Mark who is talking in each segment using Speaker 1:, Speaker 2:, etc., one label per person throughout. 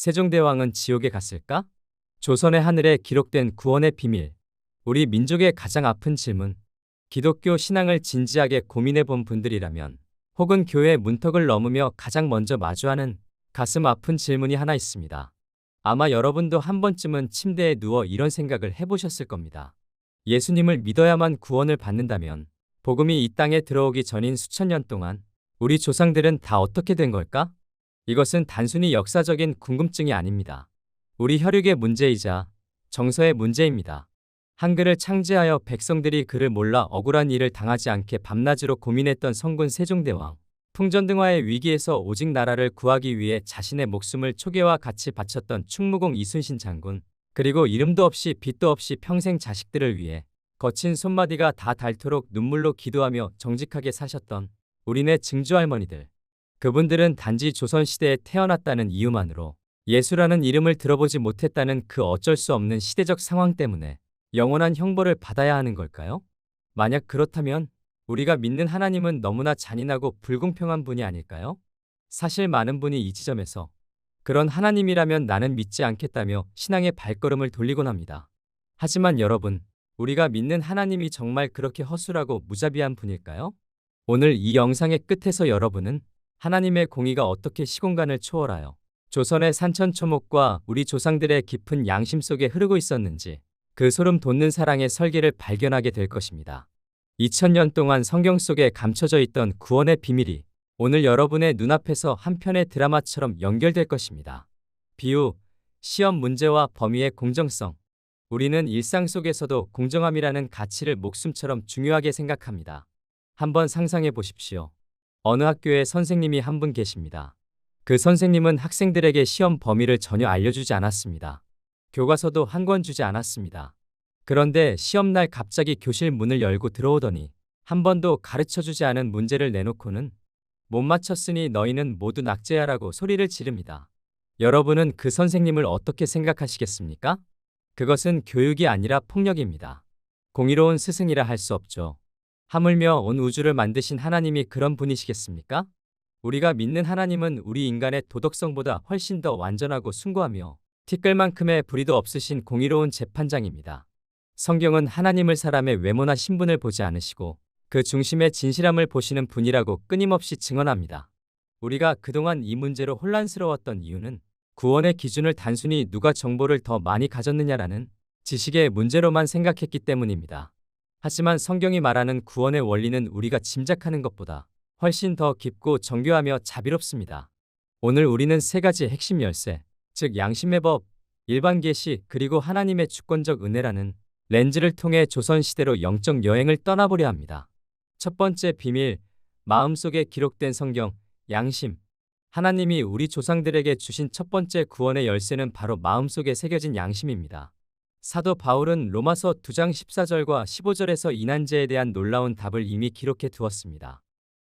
Speaker 1: 세종대왕은 지옥에 갔을까? 조선의 하늘에 기록된 구원의 비밀. 우리 민족의 가장 아픈 질문. 기독교 신앙을 진지하게 고민해 본 분들이라면, 혹은 교회 문턱을 넘으며 가장 먼저 마주하는 가슴 아픈 질문이 하나 있습니다. 아마 여러분도 한 번쯤은 침대에 누워 이런 생각을 해보셨을 겁니다. 예수님을 믿어야만 구원을 받는다면, 복음이 이 땅에 들어오기 전인 수천 년 동안 우리 조상들은 다 어떻게 된 걸까? 이것은 단순히 역사적인 궁금증이 아닙니다. 우리 혈육의 문제이자 정서의 문제입니다. 한글을 창제하여 백성들이 그를 몰라 억울한 일을 당하지 않게 밤낮으로 고민했던 성군 세종대왕. 풍전등화의 위기에서 오직 나라를 구하기 위해 자신의 목숨을 초계와 같이 바쳤던 충무공 이순신 장군. 그리고 이름도 없이 빚도 없이 평생 자식들을 위해 거친 손마디가 다 닳도록 눈물로 기도하며 정직하게 사셨던 우리네 증조할머니들. 그분들은 단지 조선시대에 태어났다는 이유만으로 예수라는 이름을 들어보지 못했다는 그 어쩔 수 없는 시대적 상황 때문에 영원한 형벌을 받아야 하는 걸까요? 만약 그렇다면 우리가 믿는 하나님은 너무나 잔인하고 불공평한 분이 아닐까요? 사실 많은 분이 이 지점에서 그런 하나님이라면 나는 믿지 않겠다며 신앙의 발걸음을 돌리곤 합니다. 하지만 여러분, 우리가 믿는 하나님이 정말 그렇게 허술하고 무자비한 분일까요? 오늘 이 영상의 끝에서 여러분은 하나님의 공의가 어떻게 시공간을 초월하여 조선의 산천초목과 우리 조상들의 깊은 양심 속에 흐르고 있었는지 그 소름 돋는 사랑의 설계를 발견하게 될 것입니다. 2000년 동안 성경 속에 감춰져 있던 구원의 비밀이 오늘 여러분의 눈앞에서 한 편의 드라마처럼 연결될 것입니다. 비유, 시험 문제와 범위의 공정성. 우리는 일상 속에서도 공정함이라는 가치를 목숨처럼 중요하게 생각합니다. 한번 상상해 보십시오. 어느 학교에 선생님이 한 분 계십니다. 그 선생님은 학생들에게 시험 범위를 전혀 알려주지 않았습니다. 교과서도 한 권 주지 않았습니다. 그런데 시험날 갑자기 교실 문을 열고 들어오더니 한 번도 가르쳐주지 않은 문제를 내놓고는 못 맞췄으니 너희는 모두 낙제하라고 소리를 지릅니다. 여러분은 그 선생님을 어떻게 생각하시겠습니까? 그것은 교육이 아니라 폭력입니다. 공의로운 스승이라 할 수 없죠. 하물며 온 우주를 만드신 하나님이 그런 분이시겠습니까? 우리가 믿는 하나님은 우리 인간의 도덕성보다 훨씬 더 완전하고 숭고하며 티끌만큼의 불의도 없으신 공의로운 재판장입니다. 성경은 하나님을 사람의 외모나 신분을 보지 않으시고 그 중심의 진실함을 보시는 분이라고 끊임없이 증언합니다. 우리가 그동안 이 문제로 혼란스러웠던 이유는 구원의 기준을 단순히 누가 정보를 더 많이 가졌느냐라는 지식의 문제로만 생각했기 때문입니다. 하지만 성경이 말하는 구원의 원리는 우리가 짐작하는 것보다 훨씬 더 깊고 정교하며 자비롭습니다. 오늘 우리는 세 가지 핵심 열쇠, 즉 양심의 법, 일반 계시, 그리고 하나님의 주권적 은혜라는 렌즈를 통해 조선시대로 영적 여행을 떠나보려 합니다. 첫 번째 비밀, 마음속에 기록된 성경, 양심. 하나님이 우리 조상들에게 주신 첫 번째 구원의 열쇠는 바로 마음속에 새겨진 양심입니다. 사도 바울은 로마서 2장 14절과 15절에서 이난제에 대한 놀라운 답을 이미 기록해 두었습니다.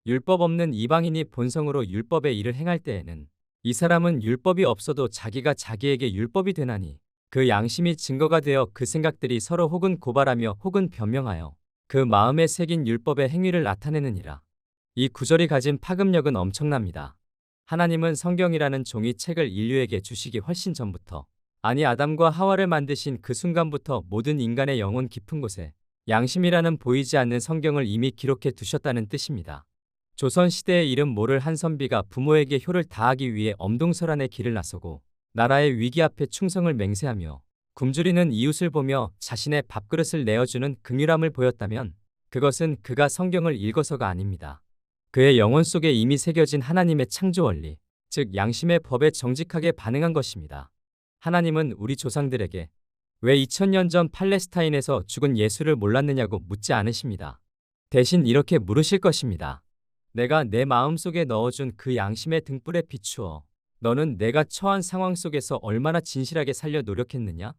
Speaker 1: 율법 없는 이방인이 본성으로 율법의 일을 행할 때에는 이 사람은 율법이 없어도 자기가 자기에게 율법이 되나니 그 양심이 증거가 되어 그 생각들이 서로 혹은 고발하며 혹은 변명하여 그 마음에 새긴 율법의 행위를 나타내느니라. 이 구절이 가진 파급력은 엄청납니다. 하나님은 성경이라는 종이책을 인류에게 주시기 훨씬 전부터, 아니 아담과 하와를 만드신 그 순간부터 모든 인간의 영혼 깊은 곳에 양심이라는 보이지 않는 성경을 이미 기록해 두셨다는 뜻입니다. 조선시대의 이름 모를 한 선비가 부모에게 효를 다하기 위해 엄동설안의 길을 나서고 나라의 위기 앞에 충성을 맹세하며 굶주리는 이웃을 보며 자신의 밥그릇을 내어주는 긍휼함을 보였다면 그것은 그가 성경을 읽어서가 아닙니다. 그의 영혼 속에 이미 새겨진 하나님의 창조 원리, 즉 양심의 법에 정직하게 반응한 것입니다. 하나님은 우리 조상들에게 왜 2000년 전 팔레스타인에서 죽은 예수를 몰랐느냐고 묻지 않으십니다. 대신 이렇게 물으실 것입니다. 내가 내 마음속에 넣어준 그 양심의 등불에 비추어 너는 내가 처한 상황 속에서 얼마나 진실하게 살려 노력했느냐?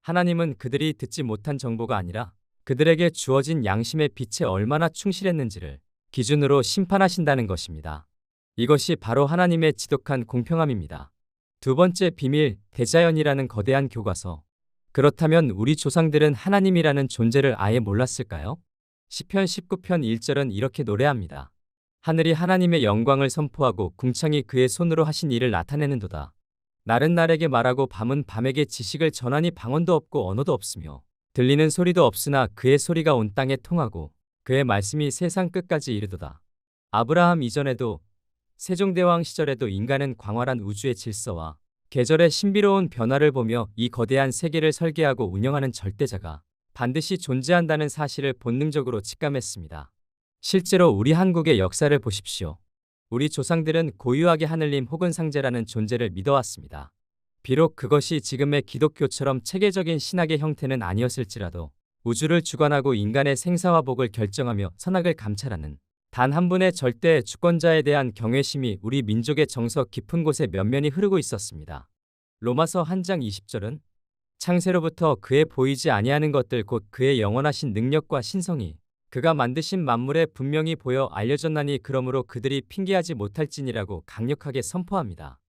Speaker 1: 하나님은 그들이 듣지 못한 정보가 아니라 그들에게 주어진 양심의 빛에 얼마나 충실했는지를 기준으로 심판하신다는 것입니다. 이것이 바로 하나님의 지독한 공평함입니다. 두 번째 비밀, 대자연이라는 거대한 교과서. 그렇다면 우리 조상들은 하나님이라는 존재를 아예 몰랐을까요? 시편 19편 1절은 이렇게 노래합니다. 하늘이 하나님의 영광을 선포하고 궁창이 그의 손으로 하신 일을 나타내는도다. 날은 날에게 말하고 밤은 밤에게 지식을 전하니 방언도 없고 언어도 없으며 들리는 소리도 없으나 그의 소리가 온 땅에 통하고 그의 말씀이 세상 끝까지 이르도다. 아브라함 이전에도 세종대왕 시절에도 인간은 광활한 우주의 질서와 계절의 신비로운 변화를 보며 이 거대한 세계를 설계하고 운영하는 절대자가 반드시 존재한다는 사실을 본능적으로 직감했습니다. 실제로 우리 한국의 역사를 보십시오. 우리 조상들은 고유하게 하늘님 혹은 상제라는 존재를 믿어왔습니다. 비록 그것이 지금의 기독교처럼 체계적인 신학의 형태는 아니었을지라도 우주를 주관하고 인간의 생사와 복을 결정하며 선악을 감찰하는 단 한 분의 절대 주권자에 대한 경외심이 우리 민족의 정서 깊은 곳에 면면이 흐르고 있었습니다. 로마서 1장 20절은 창세로부터 그의 보이지 아니하는 것들 곧 그의 영원하신 능력과 신성이 그가 만드신 만물에 분명히 보여 알려졌나니 그러므로 그들이 핑계하지 못할지니라고 강력하게 선포합니다.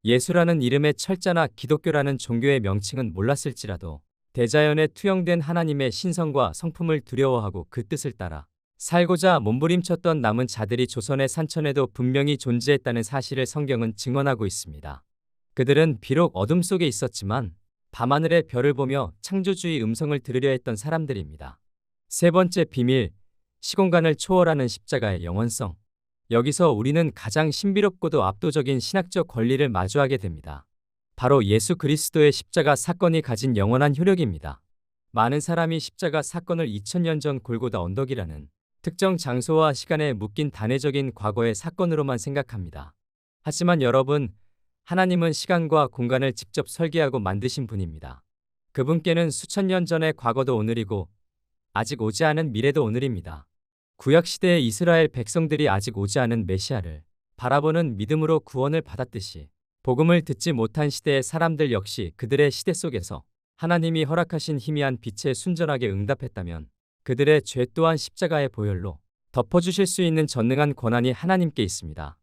Speaker 1: 예수라는 이름의 철자나 기독교라는 종교의 명칭은 몰랐을지라도 대자연에 투영된 하나님의 신성과 성품을 두려워하고 그 뜻을 따라 살고자 몸부림쳤던 남은 자들이 조선의 산천에도 분명히 존재했다는 사실을 성경은 증언하고 있습니다. 그들은 비록 어둠 속에 있었지만 밤하늘의 별을 보며 창조주의 음성을 들으려 했던 사람들입니다. 세 번째 비밀, 시공간을 초월하는 십자가의 영원성. 여기서 우리는 가장 신비롭고도 압도적인 신학적 권리를 마주하게 됩니다. 바로 예수 그리스도의 십자가 사건이 가진 영원한 효력입니다. 많은 사람이 십자가 사건을 2000년 전 골고다 언덕이라는 특정 장소와 시간에 묶인 단회적인 과거의 사건으로만 생각합니다. 하지만 여러분, 하나님은 시간과 공간을 직접 설계하고 만드신 분입니다. 그분께는 수천 년 전의 과거도 오늘이고 아직 오지 않은 미래도 오늘입니다. 구약시대의 이스라엘 백성들이 아직 오지 않은 메시아를 바라보는 믿음으로 구원을 받았듯이 복음을 듣지 못한 시대의 사람들 역시 그들의 시대 속에서 하나님이 허락하신 희미한 빛에 순전하게 응답했다면 그들의 죄 또한 십자가의 보혈로 덮어주실 수 있는 전능한 권한이 하나님께 있습니다.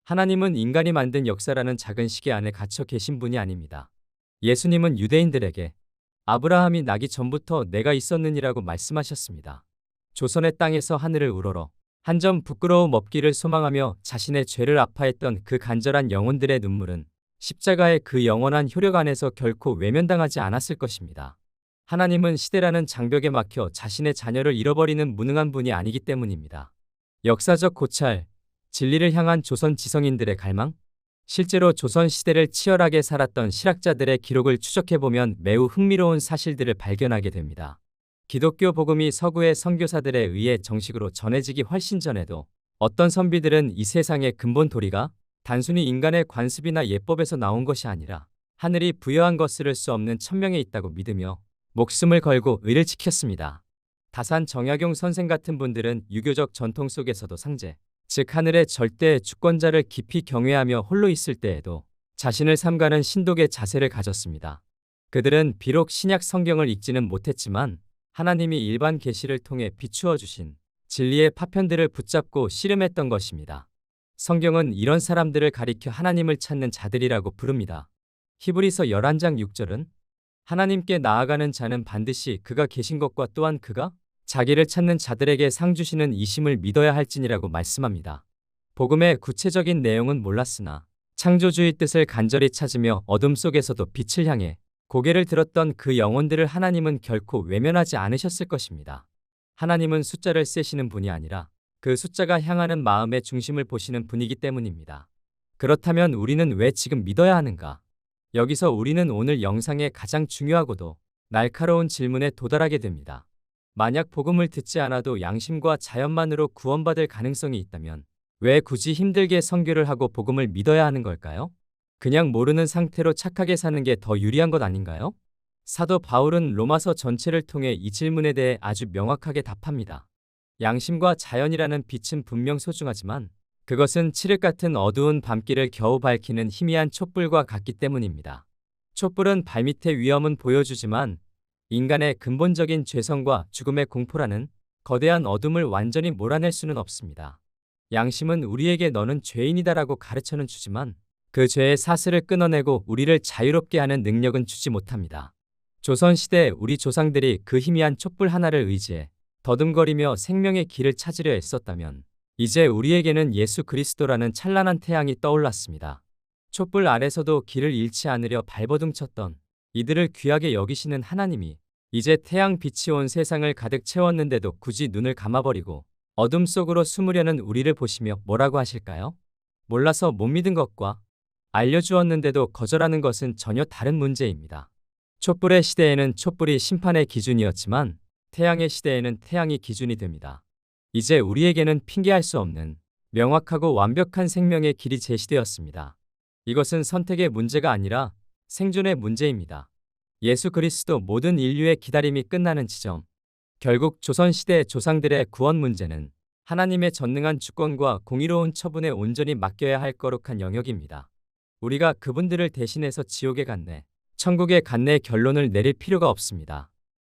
Speaker 1: 하나님은 인간이 만든 역사라는 작은 시계 안에 갇혀 계신 분이 아닙니다. 예수님은 유대인들에게 아브라함이 나기 전부터 내가 있었느니라고 말씀하셨습니다. 조선의 땅에서 하늘을 우러러 한 점 부끄러움 없기를 소망하며 자신의 죄를 아파했던 그 간절한 영혼들의 눈물은 십자가의 그 영원한 효력 안에서 결코 외면당하지 않았을 것입니다. 하나님은 시대라는 장벽에 막혀 자신의 자녀를 잃어버리는 무능한 분이 아니기 때문입니다. 역사적 고찰, 진리를 향한 조선 지성인들의 갈망? 실제로 조선 시대를 치열하게 살았던 실학자들의 기록을 추적해보면 매우 흥미로운 사실들을 발견하게 됩니다. 기독교 복음이 서구의 선교사들에 의해 정식으로 전해지기 훨씬 전에도 어떤 선비들은 이 세상의 근본 도리가 단순히 인간의 관습이나 예법에서 나온 것이 아니라 하늘이 부여한 것을 수 없는 천명에 있다고 믿으며 목숨을 걸고 의를 지켰습니다. 다산 정약용 선생 같은 분들은 유교적 전통 속에서도 상제, 즉 하늘의 절대 주권자를 깊이 경외하며 홀로 있을 때에도 자신을 삼가는 신독의 자세를 가졌습니다. 그들은 비록 신약 성경을 읽지는 못했지만 하나님이 일반 계시를 통해 비추어 주신 진리의 파편들을 붙잡고 씨름했던 것입니다. 성경은 이런 사람들을 가리켜 하나님을 찾는 자들이라고 부릅니다. 히브리서 11장 6절은 하나님께 나아가는 자는 반드시 그가 계신 것과 또한 그가 자기를 찾는 자들에게 상 주시는 이심을 믿어야 할지니라고 말씀합니다. 복음의 구체적인 내용은 몰랐으나 창조주의 뜻을 간절히 찾으며 어둠 속에서도 빛을 향해 고개를 들었던 그 영혼들을 하나님은 결코 외면하지 않으셨을 것입니다. 하나님은 숫자를 세시는 분이 아니라 그 숫자가 향하는 마음의 중심을 보시는 분이기 때문입니다. 그렇다면 우리는 왜 지금 믿어야 하는가? 여기서 우리는 오늘 영상의 가장 중요하고도 날카로운 질문에 도달하게 됩니다. 만약 복음을 듣지 않아도 양심과 자연만으로 구원받을 가능성이 있다면 왜 굳이 힘들게 선교를 하고 복음을 믿어야 하는 걸까요? 그냥 모르는 상태로 착하게 사는 게 더 유리한 것 아닌가요? 사도 바울은 로마서 전체를 통해 이 질문에 대해 아주 명확하게 답합니다. 양심과 자연이라는 빛은 분명 소중하지만 그것은 칠흑 같은 어두운 밤길을 겨우 밝히는 희미한 촛불과 같기 때문입니다. 촛불은 발밑의 위험은 보여주지만 인간의 근본적인 죄성과 죽음의 공포라는 거대한 어둠을 완전히 몰아낼 수는 없습니다. 양심은 우리에게 너는 죄인이다라고 가르쳐는 주지만 그 죄의 사슬을 끊어내고 우리를 자유롭게 하는 능력은 주지 못합니다. 조선시대 우리 조상들이 그 희미한 촛불 하나를 의지해 더듬거리며 생명의 길을 찾으려 애썼다면 이제 우리에게는 예수 그리스도라는 찬란한 태양이 떠올랐습니다. 촛불 아래서도 길을 잃지 않으려 발버둥 쳤던 이들을 귀하게 여기시는 하나님이 이제 태양 빛이 온 세상을 가득 채웠는데도 굳이 눈을 감아버리고 어둠 속으로 숨으려는 우리를 보시며 뭐라고 하실까요? 몰라서 못 믿은 것과 알려주었는데도 거절하는 것은 전혀 다른 문제입니다. 촛불의 시대에는 촛불이 심판의 기준이었지만 태양의 시대에는 태양이 기준이 됩니다. 이제 우리에게는 핑계할 수 없는 명확하고 완벽한 생명의 길이 제시되었습니다. 이것은 선택의 문제가 아니라 생존의 문제입니다. 예수 그리스도 모든 인류의 기다림이 끝나는 지점. 결국 조선시대 조상들의 구원 문제는 하나님의 전능한 주권과 공의로운 처분에 온전히 맡겨야 할 거룩한 영역입니다. 우리가 그분들을 대신해서 지옥에 갔네, 천국에 갔네 결론을 내릴 필요가 없습니다.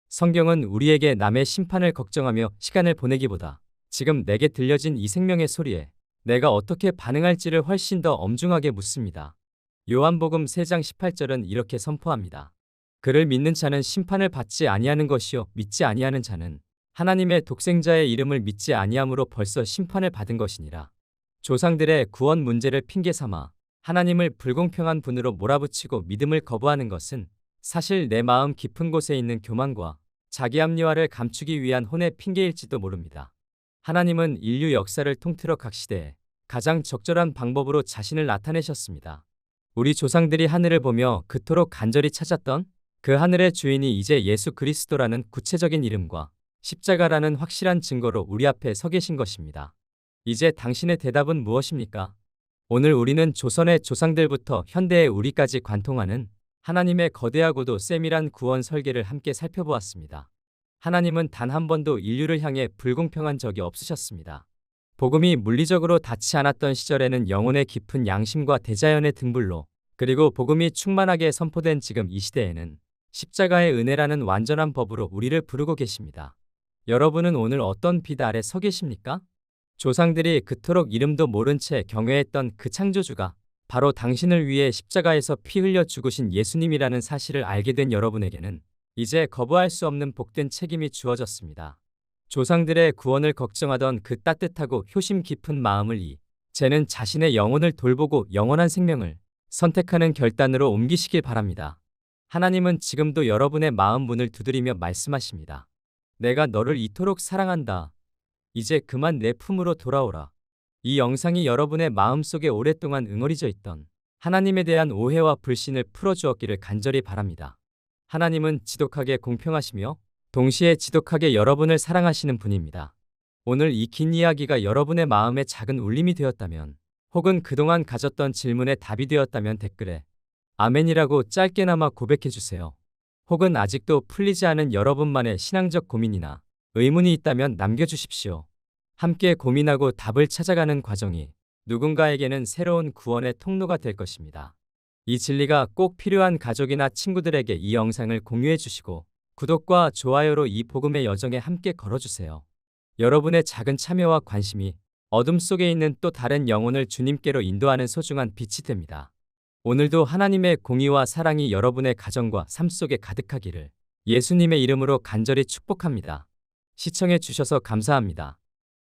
Speaker 1: 성경은 우리에게 남의 심판을 걱정하며 시간을 보내기보다 지금 내게 들려진 이 생명의 소리에 내가 어떻게 반응할지를 훨씬 더 엄중하게 묻습니다. 요한복음 3장 18절은 이렇게 선포합니다. 그를 믿는 자는 심판을 받지 아니하는 것이요 믿지 아니하는 자는 하나님의 독생자의 이름을 믿지 아니함으로 벌써 심판을 받은 것이니라. 조상들의 구원 문제를 핑계 삼아 하나님을 불공평한 분으로 몰아붙이고 믿음을 거부하는 것은 사실 내 마음 깊은 곳에 있는 교만과 자기 합리화를 감추기 위한 혼의 핑계일지도 모릅니다. 하나님은 인류 역사를 통틀어 각 시대에 가장 적절한 방법으로 자신을 나타내셨습니다. 우리 조상들이 하늘을 보며 그토록 간절히 찾았던 그 하늘의 주인이 이제 예수 그리스도라는 구체적인 이름과 십자가라는 확실한 증거로 우리 앞에 서 계신 것입니다. 이제 당신의 대답은 무엇입니까? 오늘 우리는 조선의 조상들부터 현대의 우리까지 관통하는 하나님의 거대하고도 세밀한 구원 설계를 함께 살펴보았습니다. 하나님은 단 한 번도 인류를 향해 불공평한 적이 없으셨습니다. 복음이 물리적으로 닿지 않았던 시절에는 영혼의 깊은 양심과 대자연의 등불로, 그리고 복음이 충만하게 선포된 지금 이 시대에는 십자가의 은혜라는 완전한 법으로 우리를 부르고 계십니다. 여러분은 오늘 어떤 빛 아래 서 계십니까? 조상들이 그토록 이름도 모른 채 경외했던 그 창조주가 바로 당신을 위해 십자가에서 피 흘려 죽으신 예수님이라는 사실을 알게 된 여러분에게는 이제 거부할 수 없는 복된 책임이 주어졌습니다. 조상들의 구원을 걱정하던 그 따뜻하고 효심 깊은 마음을 이제는 자신의 영혼을 돌보고 영원한 생명을 선택하는 결단으로 옮기시길 바랍니다. 하나님은 지금도 여러분의 마음 문을 두드리며 말씀하십니다. 내가 너를 이토록 사랑한다. 이제 그만 내 품으로 돌아오라. 이 영상이 여러분의 마음속에 오랫동안 응어리져 있던 하나님에 대한 오해와 불신을 풀어주었기를 간절히 바랍니다. 하나님은 지독하게 공평하시며 동시에 지독하게 여러분을 사랑하시는 분입니다. 오늘 이 긴 이야기가 여러분의 마음에 작은 울림이 되었다면, 혹은 그동안 가졌던 질문에 답이 되었다면 댓글에 아멘이라고 짧게나마 고백해주세요. 혹은 아직도 풀리지 않은 여러분만의 신앙적 고민이나 의문이 있다면 남겨주십시오. 함께 고민하고 답을 찾아가는 과정이 누군가에게는 새로운 구원의 통로가 될 것입니다. 이 진리가 꼭 필요한 가족이나 친구들에게 이 영상을 공유해 주시고 구독과 좋아요로 이 복음의 여정에 함께 걸어주세요. 여러분의 작은 참여와 관심이 어둠 속에 있는 또 다른 영혼을 주님께로 인도하는 소중한 빛이 됩니다. 오늘도 하나님의 공의와 사랑이 여러분의 가정과 삶 속에 가득하기를 예수님의 이름으로 간절히 축복합니다. 시청해 주셔서 감사합니다.